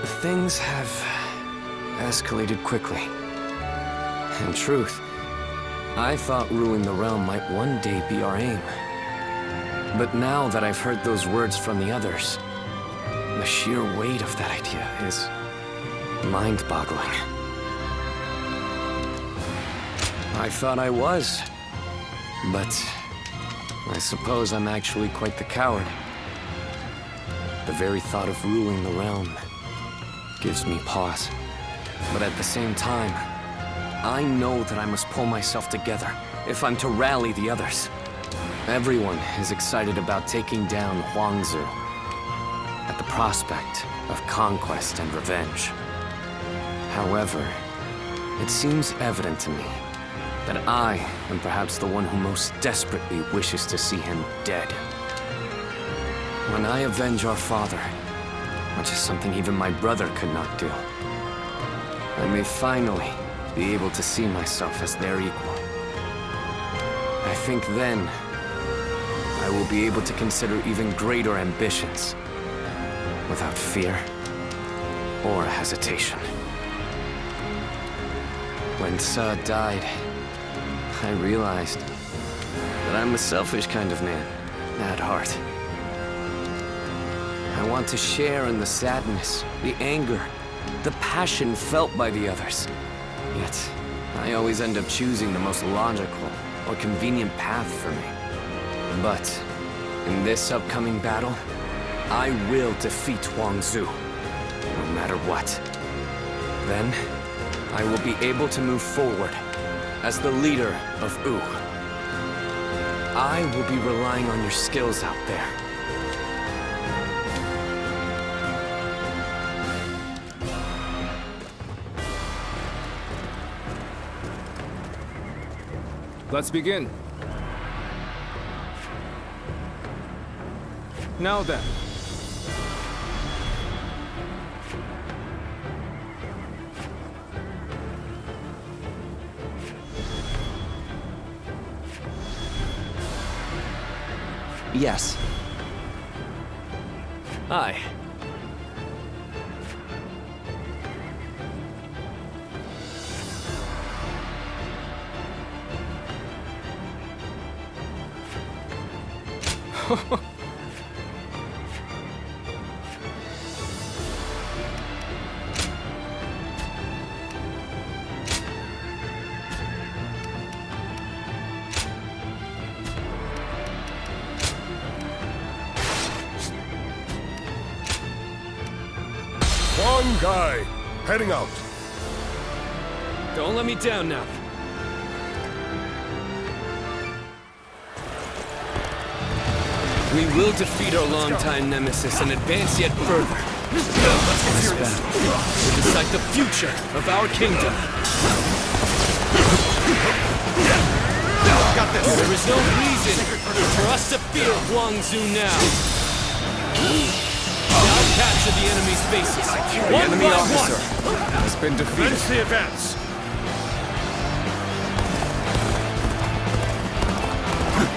Things have escalated quickly. In truth, I thought ruling the realm might one day be our aim. But now that I've heard those words from the others, the sheer weight of that idea is mind-boggling. I thought I was, but I suppose I'm actually quite the coward. The very thought of ruling the realm gives me pause. But at the same time, I know that I must pull myself together if I'm to rally the others. Everyone is excited about taking down HuangZu at the prospect of conquest and revenge. However, it seems evident to me that I am perhaps the one who most desperately wishes to see him dead. When I avenge our father, which is something even my brother could not do, I may finally be able to see myself as their equal. I think then I will be able to consider even greater ambitions without fear or hesitation. When Sa died, I realized that I'm a selfish kind of man at heart. I want to share in the sadness, the anger, the passion felt by the others. Yet, I always end up choosing the most logical or convenient path for me. But in this upcoming battle, I will defeat HuangZu, no matter what. Then, I will be able to move forward as the leader of Wu. I will be relying on your skills out there. Let's begin. Now then. Yes. Aye. One guy, heading out. Don't let me down now. We will defeat our longtime nemesis and advance yet further. This battle will decide the future of our kingdom. Got this. There is no reason for us to fear HuangZu now. Now capture the enemy's bases. The One enemy by officer one. has been defeated. Finish the advance.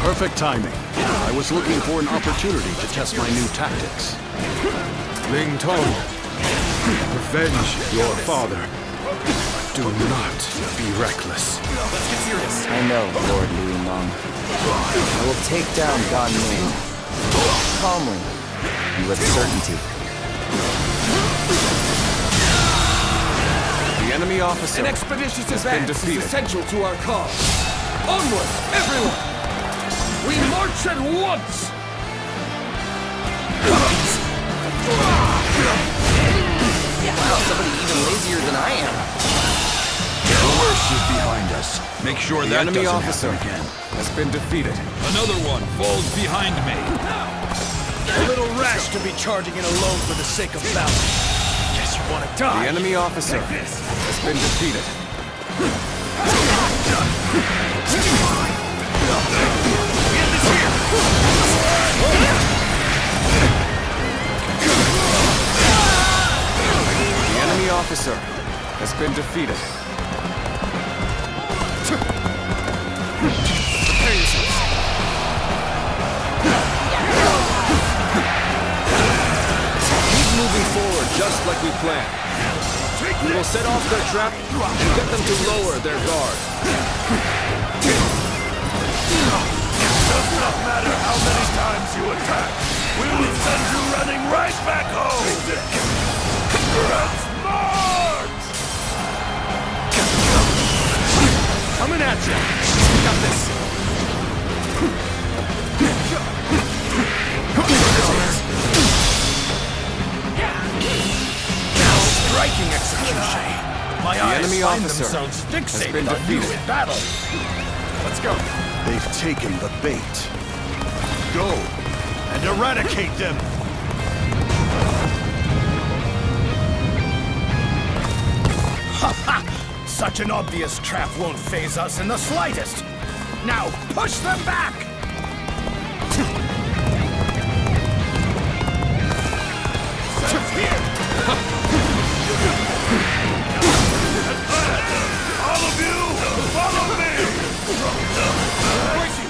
Perfect timing. I was looking for an opportunity to test my new tactics. Ling Tong, revenge your father. Do not be reckless. Let's get serious. I know, Lord Louis Long. I will take down Gan Ning. Calmly, and with certainty. The enemy officer An expeditious has been advance is defeated. essential to our cause. Onward, everyone! We march at once! Wow, somebody even lazier than I am. The worst is behind us. Make sure The that enemy doesn't officer happen again. has been defeated. Another one falls behind me. A little rash to be charging in alone for the sake of battle. Guess you want to die. The enemy officer has been defeated. The enemy officer has been defeated. Prepare yourselves. Keep moving forward, just like we planned. We will set off their trap and get them to lower their guard. Does not matter how many times you attack. We will send you running right back home. Let's march! Coming at you. Got this. Striking execution. My eyes enemy find officer themselves has fixated been on you defeated. in battle. Let's go. They've taken the bait. Go and eradicate them. Ha ha! Such an obvious trap won't faze us in the slightest. Now push them back. All of you, follow me!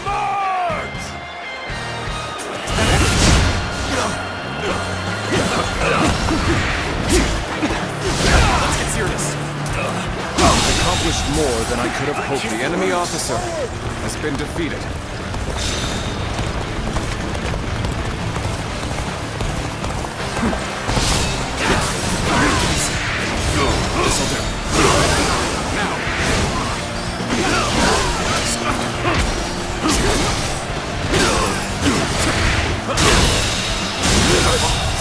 March! Let's get serious. Accomplished more than I could have hoped. The enemy officer has been defeated. This'll do. Now.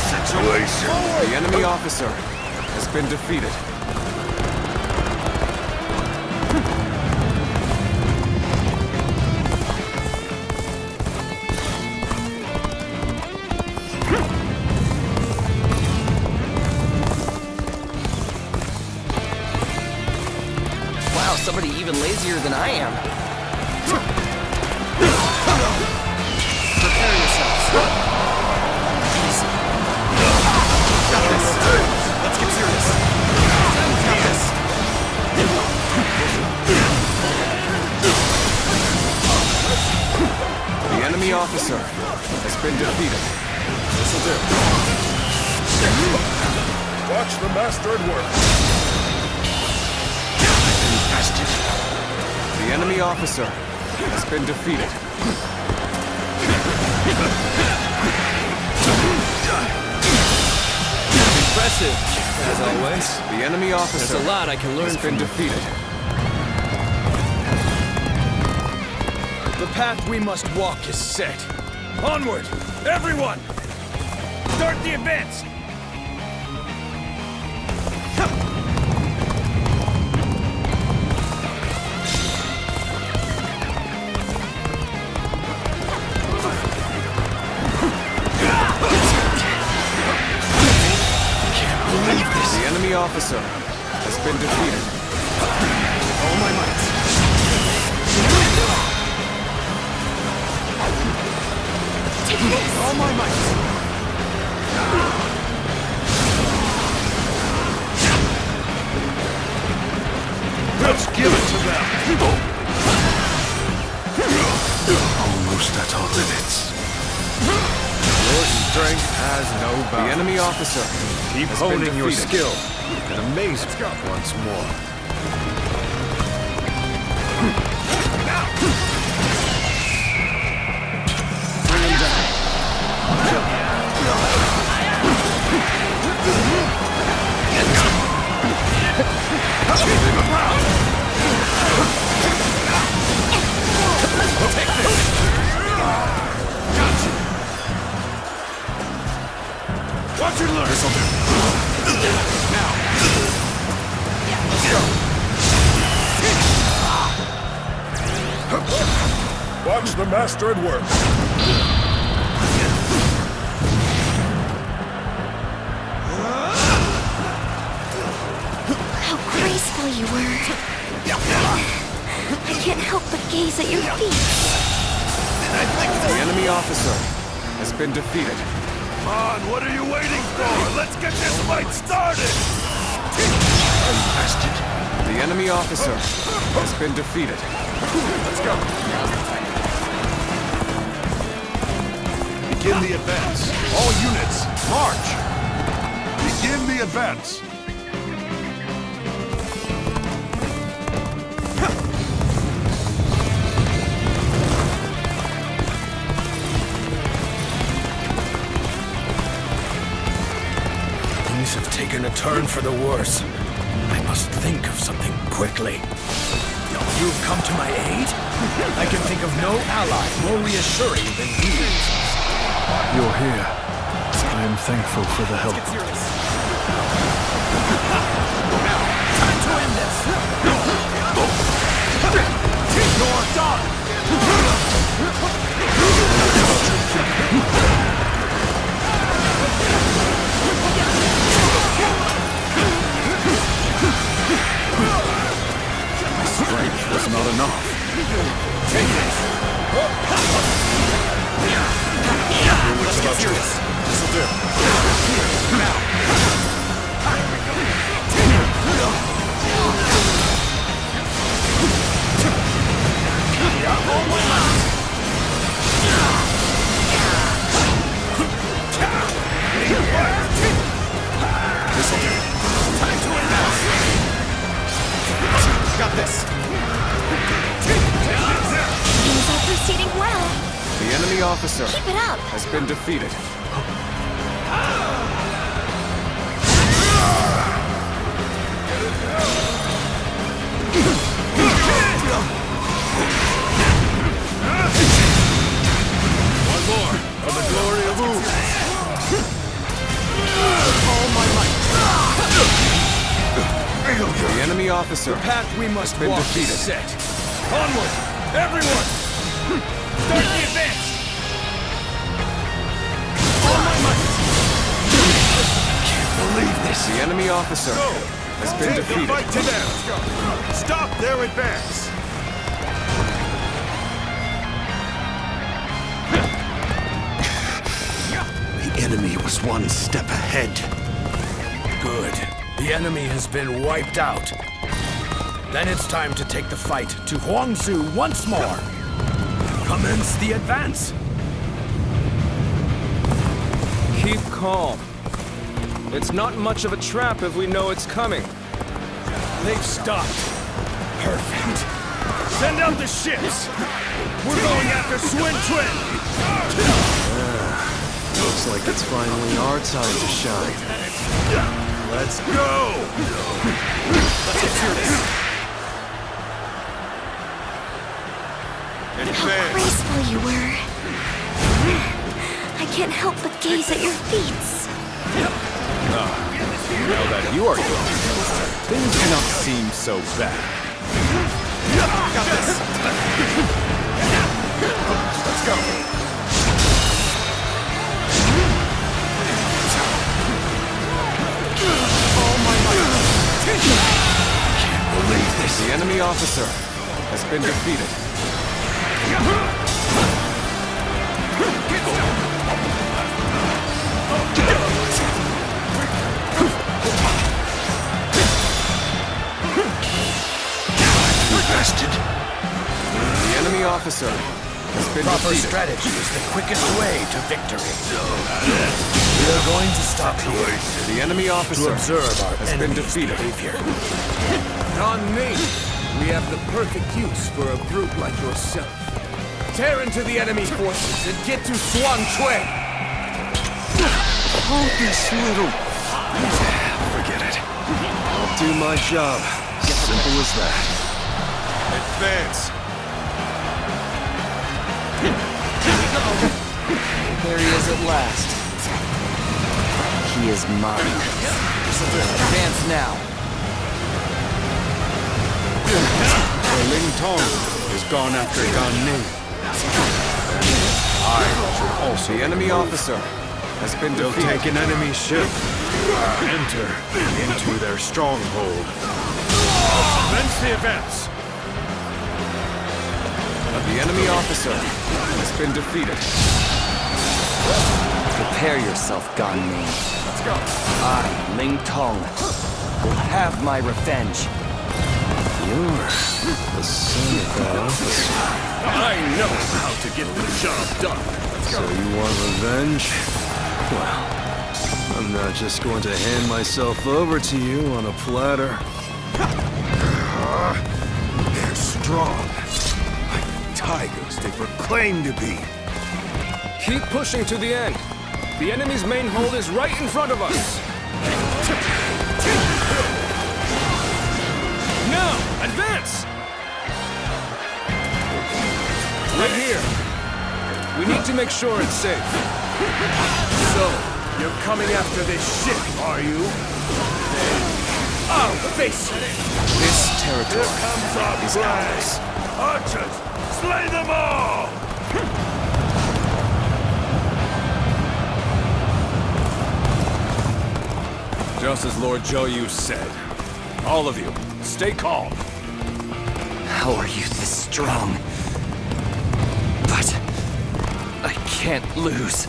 Situation. The enemy officer has been defeated. Wow, somebody even lazier than I am. Prepare yourselves. Easy. Got this. Let's get serious. Got this. The enemy officer has been defeated. This'll do. Watch the master at work. The enemy officer has been defeated. Impressive, as always. The enemy officer There's a lot I can learn has been defeated. The path we must walk is set. Onward, everyone! Start the advance! The enemy officer has been defeated. All my might. All my might. Let's give it to them. Almost at our limits. Your strength has no The bounds. enemy officer Keep has been honing your defeated. skill and amaze me once more. Bring him down. Watch and learn. This'll do. Now. Watch the master at work. How graceful you were. I can't help but gaze at your feet. The enemy officer has been defeated. Come on, what are you waiting for? Let's get this fight started! The enemy officer has been defeated. Let's go. Begin the advance. All units, march! Begin the the advance! Things have taken a turn for the worse. I must think of something quickly. You've come to my aid? I can think of no ally more reassuring than you. You're here. I am thankful for the help. Now, time to end this! You're done! My strength was not enough. Take this! Let's get serious. This'll do. Now! This'll do. Time to advance! Got this! Things are proceeding well. The enemy officer Keep it up. has been defeated. One more, for the glory of Wu. All my might! The enemy officer The path we must been walk defeated. is set. Onward! Everyone! Start the advance! All my might! Can't believe this! The enemy officer has been Take the defeated. fight to them! Stop their advance! The enemy was one step ahead. Good. The enemy has been wiped out. Then it's time to take the fight to HuangZu once more. Commence the advance. Keep calm. It's not much of a trap if we know it's coming. They've stopped. Perfect. Send out the ships. We're going after SunQuan'sForces. Looks like it's finally our time to shine. Let's go! Let's get serious. How Advance! graceful you were. I can't help but gaze at your feet. Now that you are gone, things do not seem so bad. Got this. Let's go! All my might. Can't believe this. The enemy officer has been defeated. Bastard. The enemy officer has been Proper defeated. strategy is the quickest way to victory. We are going to stop here The enemy to officer observe our has been enemy's defeated. behavior. On me, we have the perfect use for a brute like yourself. Tear into the enemy forces and get to SunQuan! Hold this little... Forget it. I'll do my job. Simple as that. Advance! There he is at last. He is mine. Advance now. Ling Tong has gone after Gan Ning. Also, the enemy officer has been They'll defeated. take an enemy ship. Enter into their stronghold. Commence the advance! The enemy officer has been defeated. Prepare yourself, Gan Ning. Let's go! I, Ling Tong, will have my revenge. You're the son of that officer. I know how to get the job done! So you want revenge? Well, I'm not just going to hand myself over to you on a platter. They're strong. Like tigers they proclaim to be. Keep pushing to the end. The enemy's main hold is right in front of us. Now, advance! Right here. We need to make sure it's safe. So, you're coming after this ship, are you? I'll face it! This territory Here comes our is prey. ours. Archers, slay them all! Just as Lord Zhou said. All of you, stay calm. How are you this strong? But I can't lose.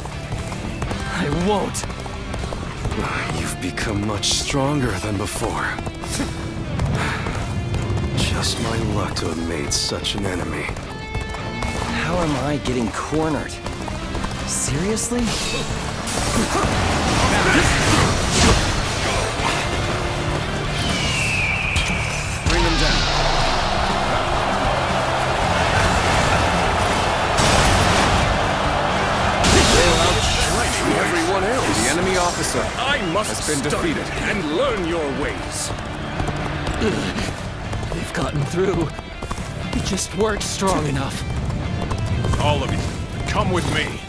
I won't. You've become much stronger than before. Just my luck to have made such an enemy. How am I getting cornered? Seriously? Bring them down. Everyone else. The enemy officer has been defeated. And learn your ways. They've gotten through. They just weren't strong enough. All of you, come with me.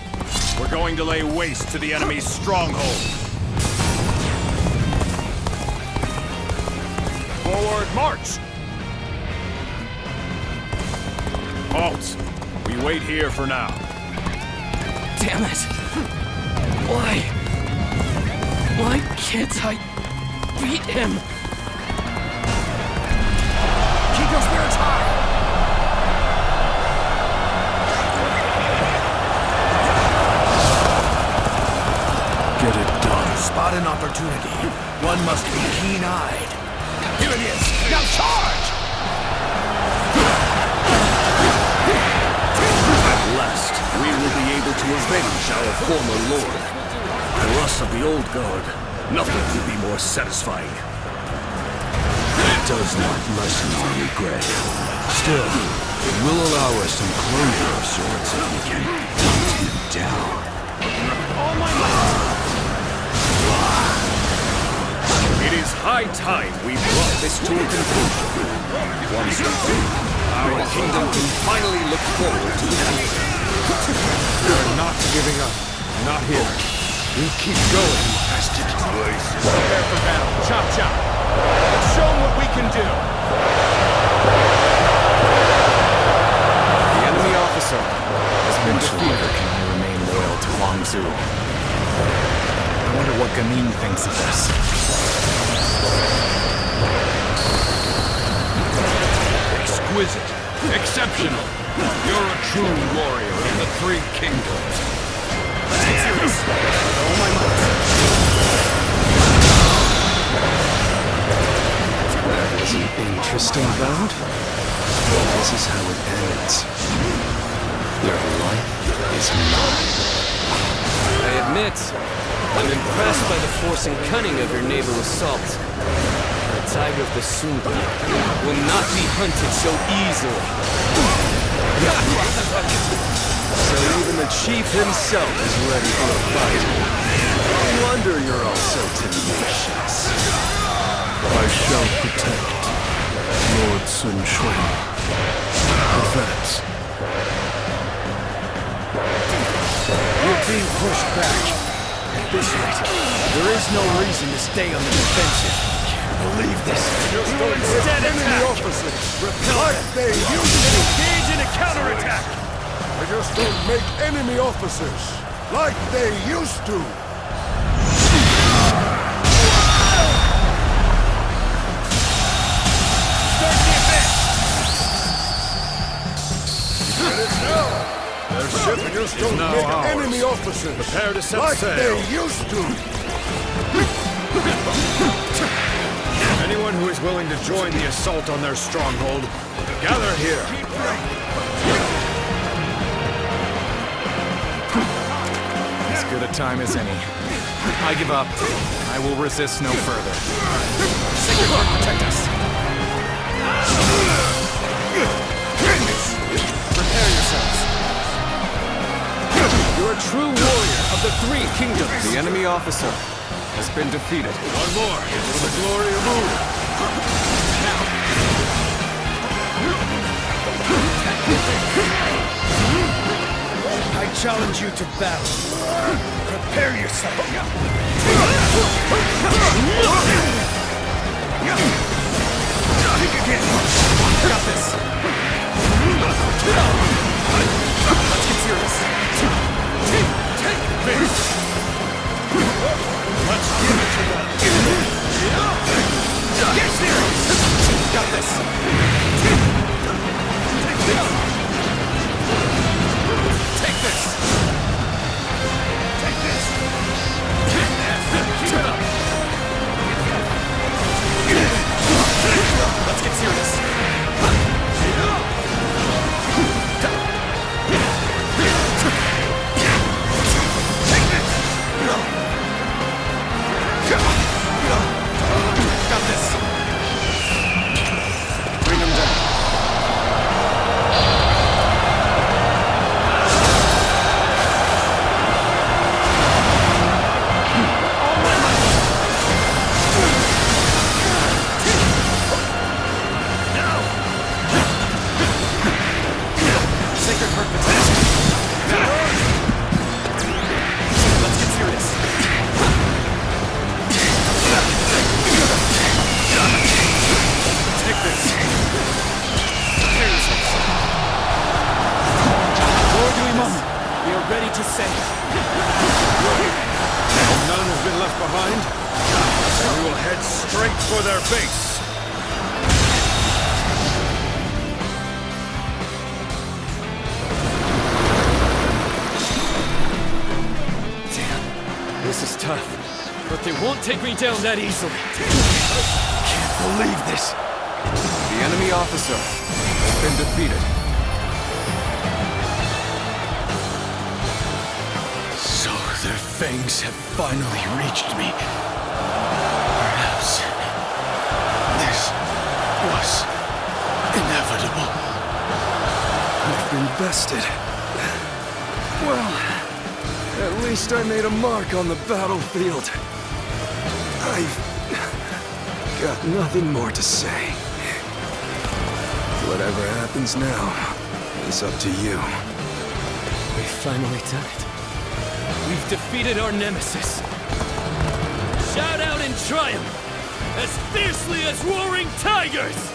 We're going to lay waste to the enemy's stronghold. Forward march! Halt! We wait here for now. Damn it! Why? Why can't I beat him? Keep your spirits high! Get it done. Spot an opportunity. One must be keen-eyed. Here it is! Now charge! At last, we will be able to avenge our former lord. For us of the old guard, nothing could be more satisfying. It does not lessen our regret. Still, it will allow us some closure of sorts if we can hunt him down. All my might! It is high time we brought this to a conclusion. Once we do, our kingdom can finally look forward to the future. We're not giving up. Not here. We keep going. Prepare for battle. Chop chop. Let's show them what we can do. The enemy officer has been defeated. Can I remain loyal to HuangZu? I wonder what Gamin thinks of this. Exquisite. Exceptional. You're a true warrior in the Three Kingdoms. All my might. That was an interesting bout. This is how it ends. Your life is mine. I admit, I'm impressed by the force and cunning of your naval assault. The tiger of the Sunda will not be hunted so easily. So even the chief himself is ready for a fight. No wonder you're all so tenacious. I shall protect Lord Sun Quan. Advance. We're being pushed back. At this rate, there is no reason to stay on the defensive. Can't believe this. Instead, enemy officers, like they used to. Engage in a counterattack. They just don't make enemy officers like they used to. Start the advance. Get it now. Their ship just don't now make ours. enemy officers Prepare to set like sail. they used to. Anyone who is willing to join the assault on their stronghold, gather here. As good a time as any. I give up. I will resist no further. Sacred Heart, protect us! Prepare yourselves. You're a true warrior of the Three Kingdoms. The enemy officer has been defeated. One more, for the glory of Wu. I challenge you to battle. Prepare yourself. Think again. Got this. Let's get serious. Take this. Let's give it to them. Get serious. Got this. Take this. Take this! Take this! Keep it up! Let's get serious! Take this! Got this! Bring him down. For their base! Damn, this is tough. But they won't take me down that easily. Can't believe this. The enemy officer has been defeated. So their fangs have finally reached me. Perhaps this was inevitable. I've been bested. Well, at least I made a mark on the battlefield. I've got nothing more to say. Whatever happens now is up to you. We've finally done it. We've defeated our nemesis. Shout out in triumph, as fiercely as roaring tigers!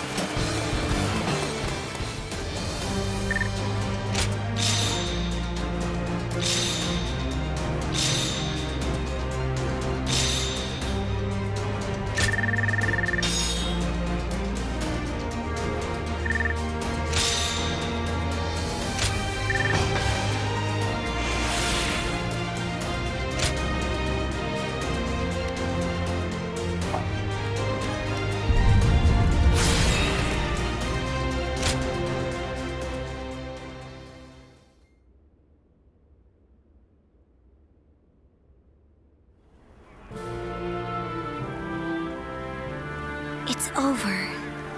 It's over,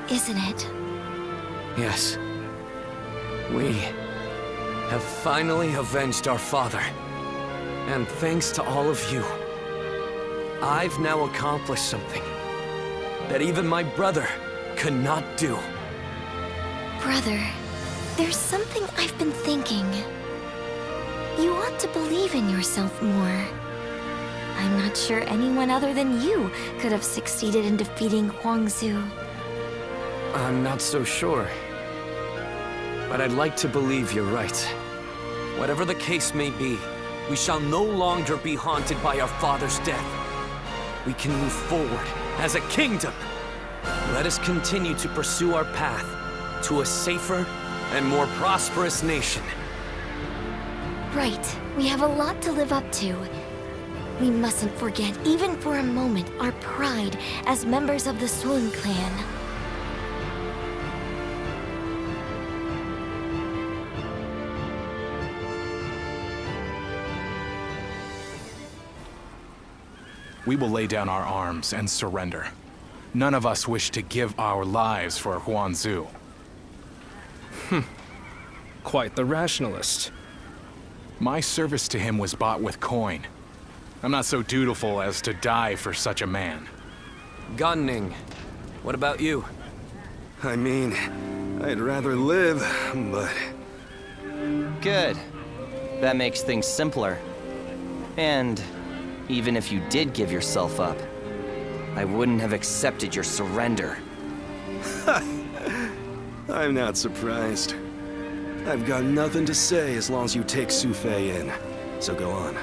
isn't it? Yes. We have finally avenged our father. And thanks to all of you, I've now accomplished something that even my brother could not do. Brother, there's something I've been thinking. You ought to believe in yourself more. I'm not sure anyone other than you could have succeeded in defeating HuangZu. I'm not so sure. But I'd like to believe you're right. Whatever the case may be, we shall no longer be haunted by our father's death. We can move forward as a kingdom. Let us continue to pursue our path to a safer and more prosperous nation. Right. We have a lot to live up to. We mustn't forget, even for a moment, our pride as members of the Sun clan. we will lay down our arms and surrender. None of us wish to give our lives for HuangZu. Quite the rationalist. My service to him was bought with coin. I'm not so dutiful as to die for such a man. Gan Ning, what about you? I mean, I'd rather live, but... Good. That makes things simpler. And even if you did give yourself up, I wouldn't have accepted your surrender. I'm not surprised. I've got nothing to say as long as you take Su Fei in. So go on,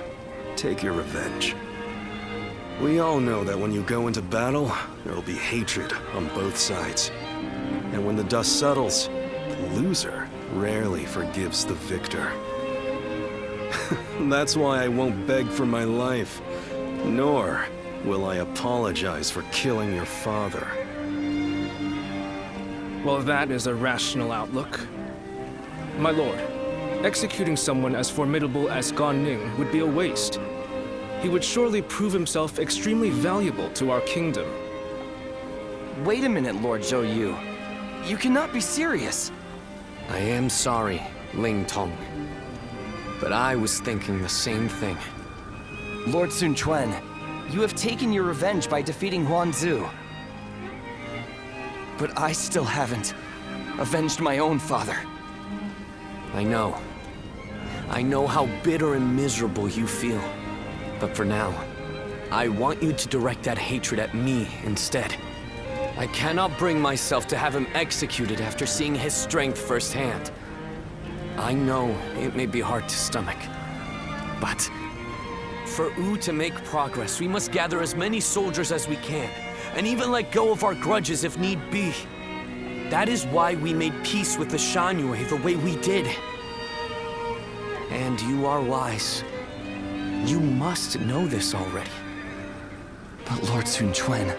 take your revenge. We all know that when you go into battle, there'll be hatred on both sides. And when the dust settles, the loser rarely forgives the victor. That's why I won't beg for my life, nor will I apologize for killing your father. Well, that is a rational outlook. My lord, executing someone as formidable as Gan Ning would be a waste. He would surely prove himself extremely valuable to our kingdom. Wait a minute, Lord Zhou Yu. You cannot be serious. I am sorry, Ling Tong. But I was thinking the same thing. Lord Sun Quan, you have taken your revenge by defeating HuangZu. But I still haven't avenged my own father. I know. I know how bitter and miserable you feel. But for now, I want you to direct that hatred at me instead. I cannot bring myself to have him executed after seeing his strength firsthand. I know it may be hard to stomach, but for Wu to make progress, we must gather as many soldiers as we can, and even let go of our grudges if need be. That is why we made peace with the Shan the way we did. And you are wise. You must know this already. But Lord Sun Quan,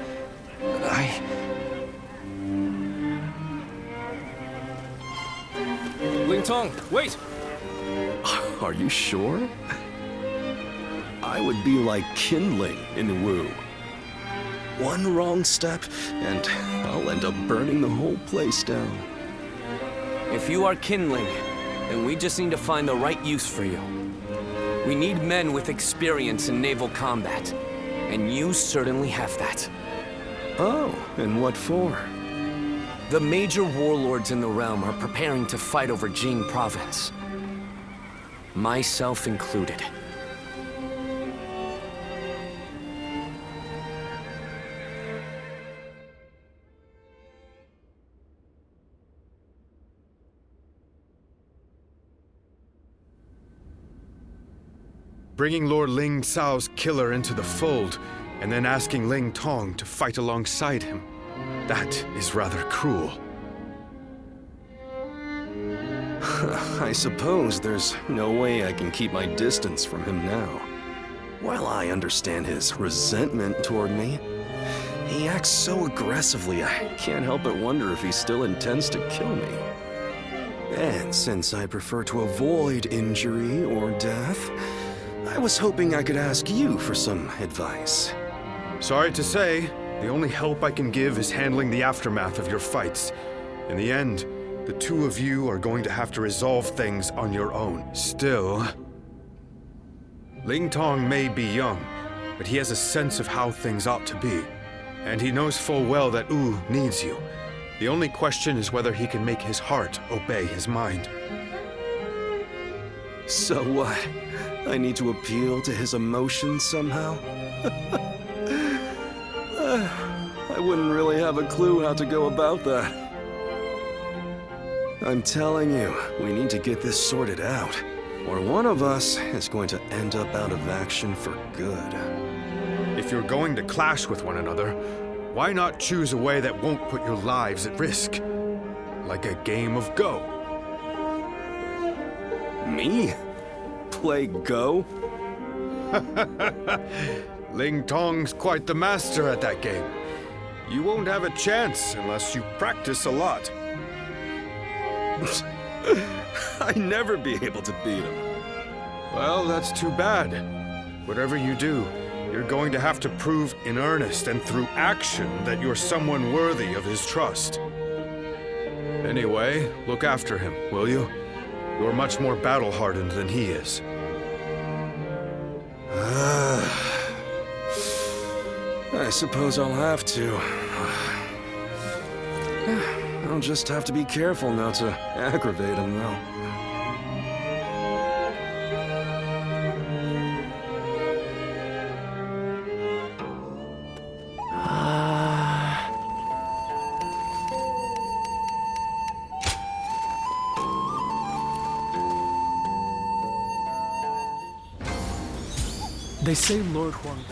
Ling Tong, wait! Are you sure? I would be like kindling in Wu. One wrong step, and I'll end up burning the whole place down. If you are kindling, then we just need to find the right use for you. We need men with experience in naval combat, and you certainly have that. Oh, and what for? The major warlords in the realm are preparing to fight over Jing province. Myself included. Bringing Lord Ling Cao's killer into the fold, and then asking Ling Tong to fight alongside him. That is rather cruel. I suppose there's no way I can keep my distance from him now. While I understand his resentment toward me, he acts so aggressively I can't help but wonder if he still intends to kill me. And since I prefer to avoid injury or death, I was hoping I could ask you for some advice. Sorry to say, the only help I can give is handling the aftermath of your fights. In the end, the two of you are going to have to resolve things on your own. Still, Ling Tong may be young, but he has a sense of how things ought to be. And he knows full well that Wu needs you. The only question is whether he can make his heart obey his mind. So what? I need to appeal to his emotions somehow? I wouldn't really have a clue how to go about that. I'm telling you, we need to get this sorted out, or one of us is going to end up out of action for good. If you're going to clash with one another, why not choose a way that won't put your lives at risk? Like a game of Go. Me? Play Go? Ling Tong's quite the master at that game. You won't have a chance unless you practice a lot. I'd never be able to beat him. Well, that's too bad. Whatever you do, You're going to have to prove in earnest and through action that you're someone worthy of his trust. Anyway, look after him, will you? You're much more battle-hardened than he is. I suppose I'll have to. I'll just have to be careful not to aggravate him, though. They say Lord Huang